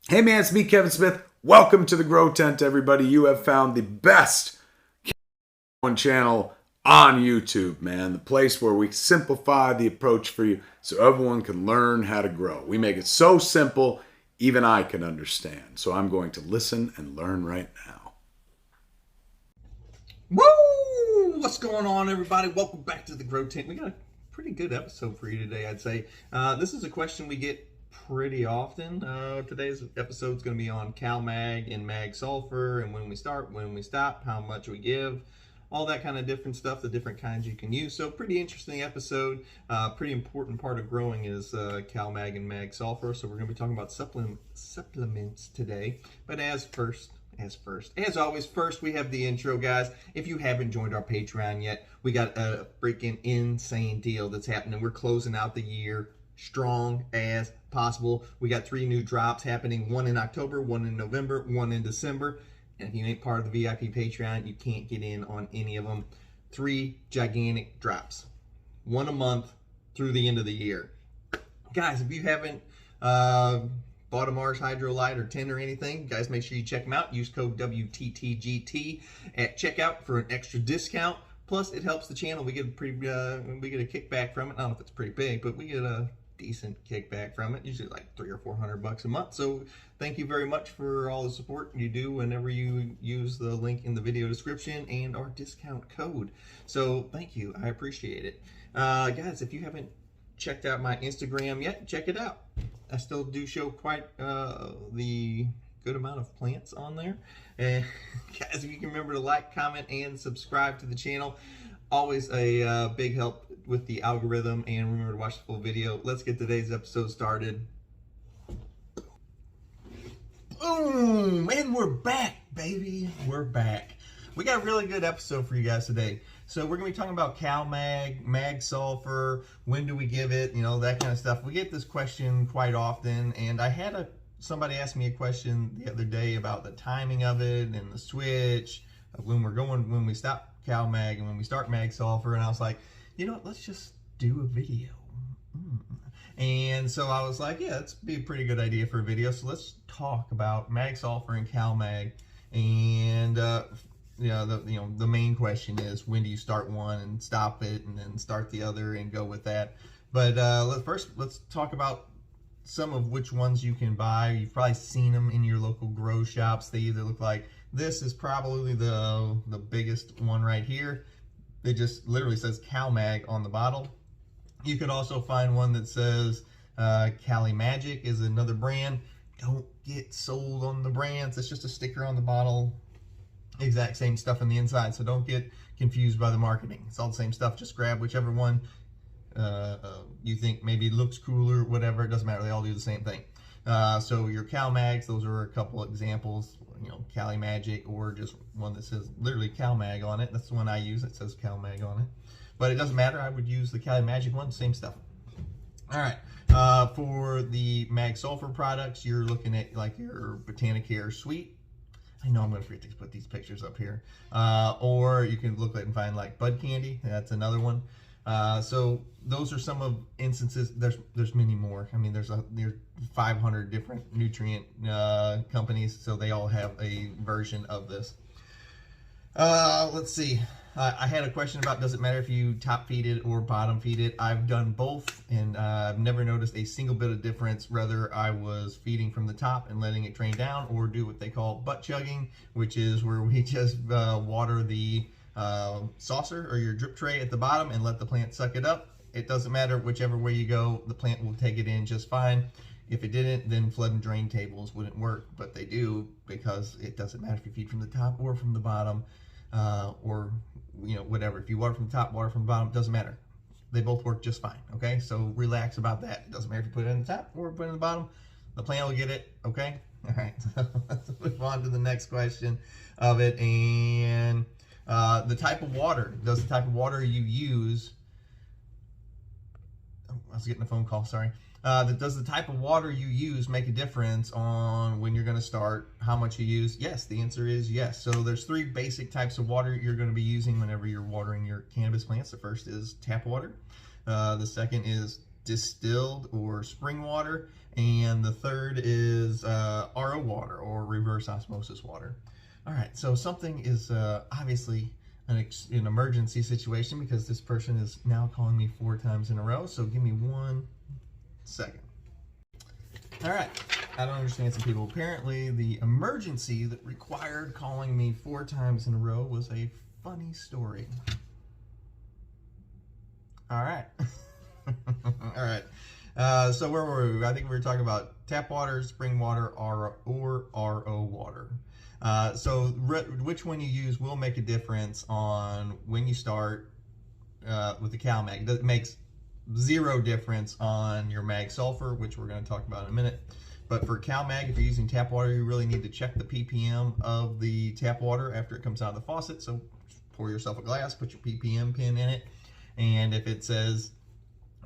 Hey man, it's me, Kevin Smith. Welcome to the Grow Tent, everybody. You have found the best one channel on YouTube, man. The place where we simplify the approach for you so everyone can learn how to grow. We make it so simple, even I can understand. So I'm going to listen and learn right now. Woo! What's going on, everybody? Welcome back to the Grow Tent. We got a pretty good episode for you today, I'd say. This is a question we get pretty often. Today's episode is going to be on CalMag and Mag-Sulfur and when we start, when we stop, how much we give, all that kind of different stuff, the different kinds you can use. So pretty interesting episode. Pretty important part of growing is CalMag and Mag-Sulfur. So we're going to be talking about supplements today. But as always, first we have the intro, guys. If you haven't joined our Patreon yet, we got a freaking insane deal that's happening. We're closing out the year strong as possible. We got 3 new drops happening, one in October, one in November, one in December. And if you ain't part of the VIP Patreon, you can't get in on any of them. 3 gigantic drops, one a month through the end of the year. Guys, if you haven't bought a Mars Hydro Light or 10 or anything, guys, make sure you check them out. Use code WTTGT at checkout for an extra discount. Plus, it helps the channel. We get a kickback from it. I don't know if it's pretty big, but we get a decent kickback from it. Usually like $300 or $400 a month. So thank you very much for all the support you do whenever you use the link in the video description and our discount code. So thank you. I appreciate it. Guys, if you haven't checked out my Instagram yet, check it out. I still do show quite the good amount of plants on there. And guys, if you can remember to like, comment, and subscribe to the channel, always a big help with the algorithm. And remember to watch the full video. Let's get today's episode started. Boom! And we're back, baby. We're back. We got a really good episode for you guys today. So we're going to be talking about CalMag, Mag-Sulfur, when do we give it, you know, that kind of stuff. We get this question quite often, and I had somebody ask me a question the other day about the timing of it and the switch of when we stop CalMag and when we start Mag-Sulfur, and I was like, you know what, let's just do a video. And so I was like, yeah, that's be a pretty good idea for a video. So let's talk about Mag-Sulfur and CalMag. And the main question is, when do you start one and stop it, and then start the other and go with that? But let's talk about some of which ones you can buy. You've probably seen them in your local grow shops. They either look like this is probably the biggest one right here. It just literally says CalMag on the bottle. You could also find one that says Cali Magic is another brand. Don't get sold on the brands. It's just a sticker on the bottle. Exact same stuff on the inside, so don't get confused by the marketing. It's all the same stuff. Just grab whichever one you think maybe looks cooler, whatever. It doesn't matter. They all do the same thing. So your CalMags, those are a couple examples. You know, Cali Magic, or just one that says literally CalMag on it. That's the one I use. It says CalMag on it, but it doesn't matter. I would use the Cali Magic one. Same stuff. All right. For the Mag-Sulfur products, you're looking at like your Botanicare Sweet. I know I'm going to forget to put these pictures up here. Or you can look at and find like Bud Candy. That's another one. So those are some of instances. There's many more. I mean, there's 500 different nutrient companies, so they all have a version of this. Let's see. I had a question about, does it matter if you top feed it or bottom feed it? I've done both, and I've never noticed a single bit of difference whether I was feeding from the top and letting it drain down, or do what they call butt chugging, which is where we just water the saucer or your drip tray at the bottom and let the plant suck it up. It doesn't matter whichever way you go, the plant will take it in just fine. If it didn't, then flood and drain tables wouldn't work, but they do, because it doesn't matter if you feed from the top or from the bottom, or whatever. If you water from the top, water from the bottom, doesn't matter. They both work just fine. Okay, so relax about that. It doesn't matter if you put it in the top or put it in the bottom, the plant will get it. Okay, all right. So let's move on to the next question of it. And the type of water. Does the type of water you use, I was getting a phone call, sorry. Does the type of water you use make a difference on when you're going to start, how much you use? Yes, the answer is yes. So there's 3 basic types of water you're going to be using whenever you're watering your cannabis plants. The first is tap water. The second is distilled or spring water, and the third is RO water or reverse osmosis water. All right, so something is obviously an emergency situation because this person is now calling me 4 times in a row. So give me 1 second. All right, I don't understand some people. Apparently the emergency that required calling me 4 times in a row was a funny story. All right. All right. So where were we? I think we were talking about tap water, spring water, or RO water. So which one you use will make a difference on when you start with the Cal-Mag. It makes 0 difference on your Mag-Sulfur, which we're going to talk about in a minute. But for Cal-Mag, if you're using tap water, you really need to check the ppm of the tap water after it comes out of the faucet. So pour yourself a glass, put your ppm pin in it, and if it says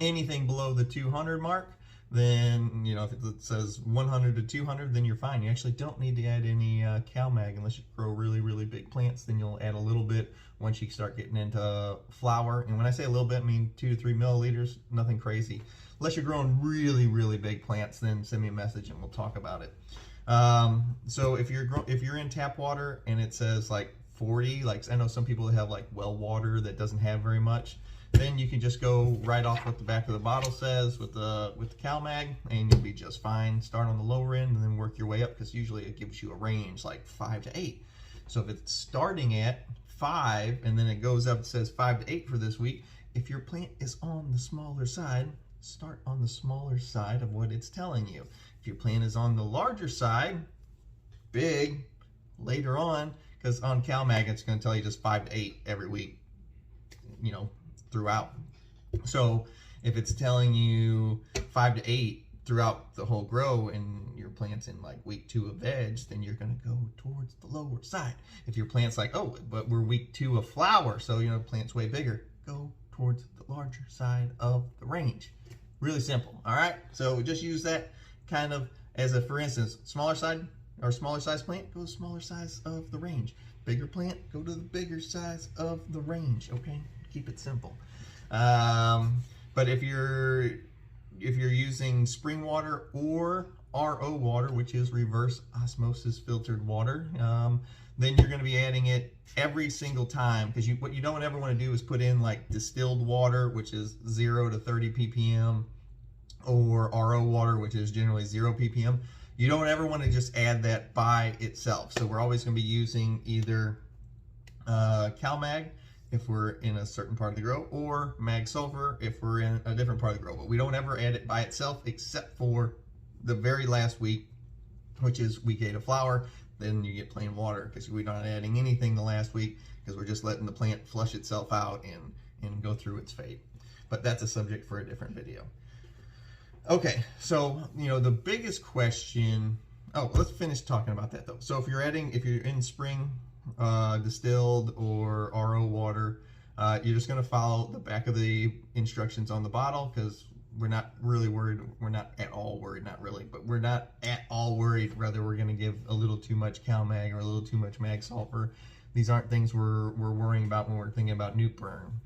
anything below the 200 mark, then, you know, if it says 100 to 200, then you're fine. You actually don't need to add any Cal-Mag unless you grow really, really big plants. Then you'll add a little bit once you start getting into flower. And when I say a little bit, I mean 2 to 3 milliliters, nothing crazy. Unless you're growing really, really big plants, then send me a message and we'll talk about it. So if you're in tap water and it says like 40, like I know some people have like well water that doesn't have very much, then you can just go right off what the back of the bottle says with the Cal-Mag, and you'll be just fine. Start on the lower end and then work your way up, because usually it gives you a range like 5 to 8. So if it's starting at 5 and then it goes up, it says 5 to 8 for this week. If your plant is on the smaller side, start on the smaller side of what it's telling you. If your plant is on the larger side, big, later on, because on Cal-Mag it's going to tell you just 5 to 8 every week, you know, throughout. So if it's telling you 5 to 8 throughout the whole grow and your plant's in like week 2 of veg, then you're going to go towards the lower side. If your plant's like, oh, but we're week 2 of flower, so, you know, plant's way bigger, go towards the larger side of the range. Really simple. All right, so just use that kind of as a, for instance, smaller side or smaller size plant, go to the smaller size of the range. Bigger plant, go to the bigger size of the range. Okay, keep it simple. But if you're using spring water or RO water, which is reverse osmosis filtered water, then you're going to be adding it every single time, because what you don't ever want to do is put in like distilled water, which is 0 to 30 ppm, or RO water, which is generally 0 ppm. You don't ever want to just add that by itself. So we're always going to be using either Cal-Mag if we're in a certain part of the grow, or Mag-Sulfur if we're in a different part of the grow. But we don't ever add it by itself except for the very last week, which is week 8 of flower. Then you get plain water, because we're not adding anything the last week, because we're just letting the plant flush itself out and go through its fate. But that's a subject for a different video. Okay, so, you know, the biggest question, oh, let's finish talking about that though. So if you're in spring distilled or RO water, you're just going to follow the back of the instructions on the bottle, because we're not really worried. We're not at all worried, not really, but we're not at all worried whether we're going to give a little too much Cal-Mag or a little too much Mag-Sulfur. These aren't things we're worrying about when we're thinking about nuke burn,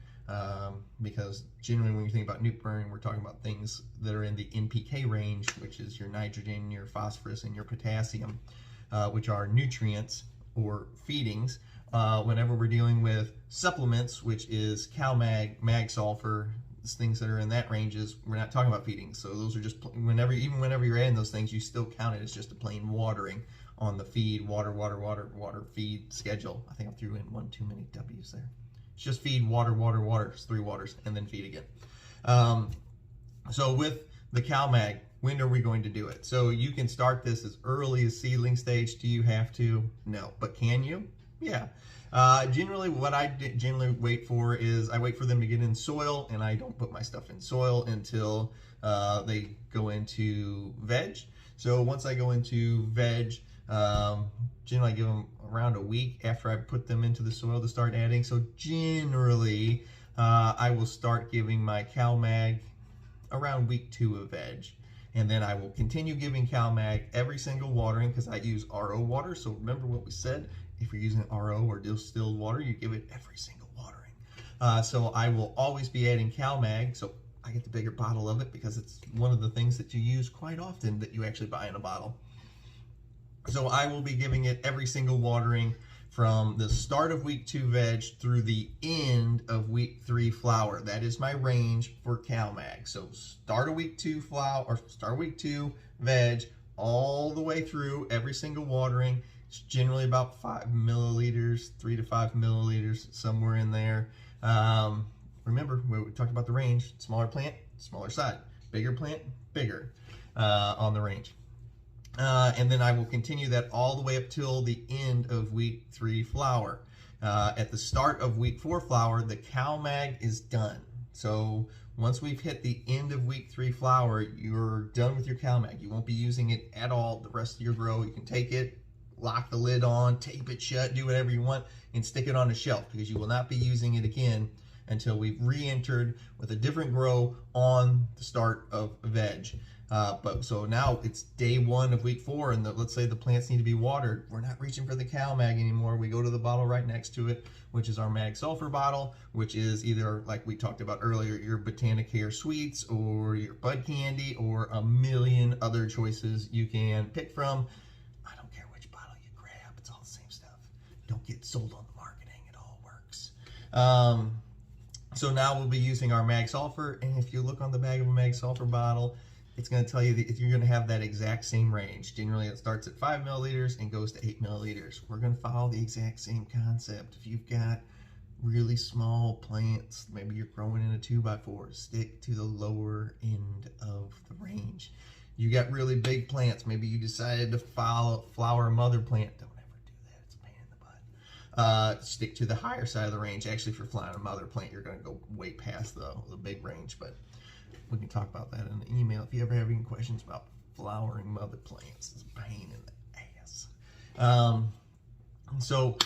because generally when you think about nuke burn, we're talking about things that are in the NPK range, which is your nitrogen, your phosphorus, and your potassium, which are nutrients or feedings. Whenever we're dealing with supplements, which is Cal-Mag, Mag-Sulfur, things that are in that ranges, we're not talking about feedings. So those are just, whenever you're adding those things, you still count it as just a plain watering on the feed, water, feed schedule. I think I threw in one too many W's there. It's just feed, water, it's 3 waters, and then feed again. So with the Cal-Mag, when are we going to do it? So you can start this as early as seedling stage. Do you have to? No. But can you? Yeah. Generally, what I generally wait for is I wait for them to get in soil, and I don't put my stuff in soil until they go into veg. So once I go into veg, generally I give them around a week after I put them into the soil to start adding. So generally, I will start giving my Cal-Mag around week 2 of veg. And then I will continue giving Cal-Mag every single watering, because I use RO water. So remember what we said, if you're using RO or distilled water, you give it every single watering. So I will always be adding Cal-Mag. So I get the bigger bottle of it because it's one of the things that you use quite often that you actually buy in a bottle. So I will be giving it every single watering from the start of week 2 veg through the end of week 3 flower. That is my range for CalMag. So start of week 2 flower, or start of week 2 veg, all the way through every single watering. It's generally about 5 milliliters, 3 to 5 milliliters, somewhere in there. Remember, we talked about the range: smaller plant, smaller side; bigger plant, bigger on the range. And then I will continue that all the way up till the end of week 3 flower. At the start of week 4 flower, the CalMag is done. So once we've hit the end of week 3 flower, you're done with your CalMag. You won't be using it at all the rest of your grow. You can take it, lock the lid on, tape it shut, do whatever you want, and stick it on a shelf, because you will not be using it again until we've re-entered with a different grow on the start of veg. So now it's day 1 of week 4, and let's say the plants need to be watered. We're not reaching for the CalMag anymore. We go to the bottle right next to it, which is our Mag-Sulfur bottle, which is either, like we talked about earlier, your Botanicare Sweets or your Bud Candy, or a million other choices you can pick from. I don't care which bottle you grab. It's all the same stuff. Don't get sold on the marketing. It all works. So now we'll be using our Mag-Sulfur, and if you look on the back of a Mag-Sulfur bottle, it's going to tell you that you're going to have that exact same range. Generally, it starts at 5 milliliters and goes to 8 milliliters. We're going to follow the exact same concept. If you've got really small plants, maybe you're growing in a 2x4, stick to the lower end of the range. You got really big plants, maybe you decided to flower a mother plant. Don't ever do that, it's a pain in the butt. Stick to the higher side of the range. Actually, if you're flowering a mother plant, you're going to go way past the big range, but we can talk about that in the email. If you ever have any questions about flowering mother plants, it's a pain in the ass. So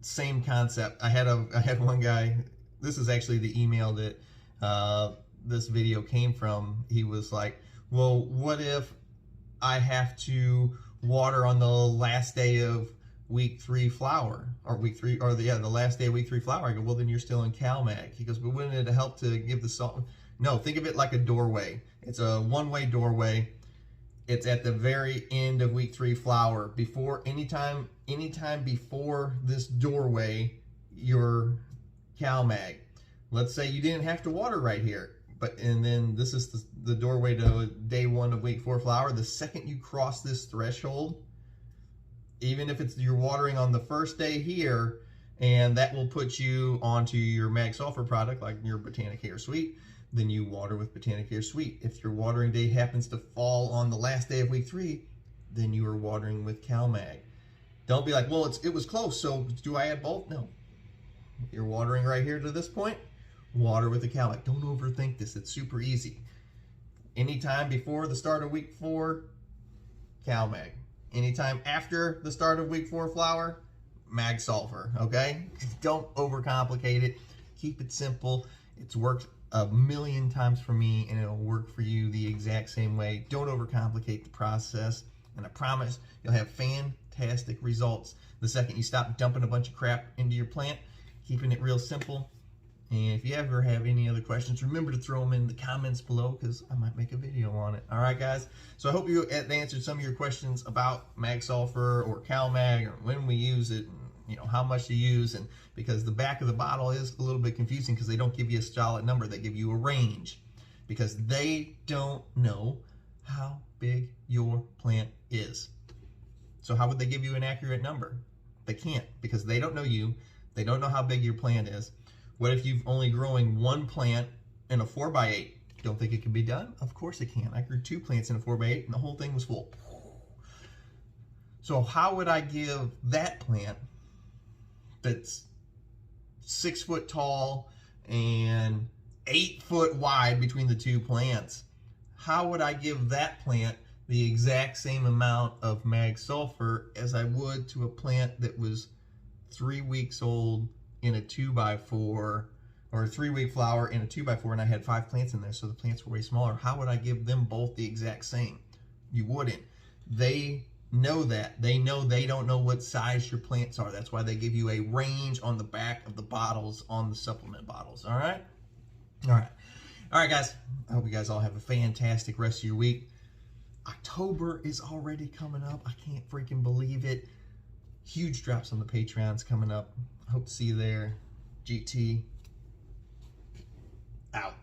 same concept. I had one guy, this is actually the email that this video came from. He was like, well, what if I have to water on the last day of week 3 flower, or the last day of week 3 flower? I go, well, then you're still in CalMag. He goes, but wouldn't it help to give the salt? No, think of it like a doorway. It's a one-way doorway. It's at the very end of week 3 flower. Anytime before this doorway, your CalMag. Let's say you didn't have to water right here, and then this is the doorway to day 1 of week 4 flower. The second you cross this threshold, even if you're watering on the first day here, and that will put you onto your Mag-Sulfur product, like your Botanicare Sweet, then you water with Botanicare Sweet. If your watering day happens to fall on the last day of week 3, then you are watering with CalMag. Don't be like, well, it was close, so do I add both? No. You're watering right here to this point, water with the CalMag. Don't overthink this. It's super easy. Anytime before the start of week 4, CalMag. Anytime after the start of week 4 flower, Mag-Sulfur, okay? Don't overcomplicate it. Keep it simple. It's worked a million times for me, and it'll work for you the exact same way. Don't overcomplicate the process, and I promise you'll have fantastic results the second you stop dumping a bunch of crap into your plant, keeping it real simple. And if you ever have any other questions, remember to throw them in the comments below, because I might make a video on it. All right, guys? So I hope you answered some of your questions about Mag-Sulfur or CalMag, or when we use it, and how much to use. And because the back of the bottle is a little bit confusing, because they don't give you a solid number, they give you a range, because they don't know how big your plant is. So how would they give you an accurate number? They can't, because they don't know you. They don't know how big your plant is. What if you've only growing one plant in a 4x8? Don't think it can be done? Of course it can. I grew 2 plants in a 4x8 and the whole thing was full. So how would I give that plant that's 6 foot tall and 8 foot wide between the 2 plants? How would I give that plant the exact same amount of Mag-Sulfur as I would to a plant that was 3 weeks old in a 2x4, or a 3-week flower in a 2x4, and I had 5 plants in there, so the plants were way smaller? How would I give them both the exact same? You wouldn't. They know that. They know they don't know what size your plants are. That's why they give you a range on the back of the bottles, on the supplement bottles. All right? All right. All right, guys. I hope you guys all have a fantastic rest of your week. October is already coming up. I can't freaking believe it. Huge drops on the Patreons coming up. Hope to see you there. GT out.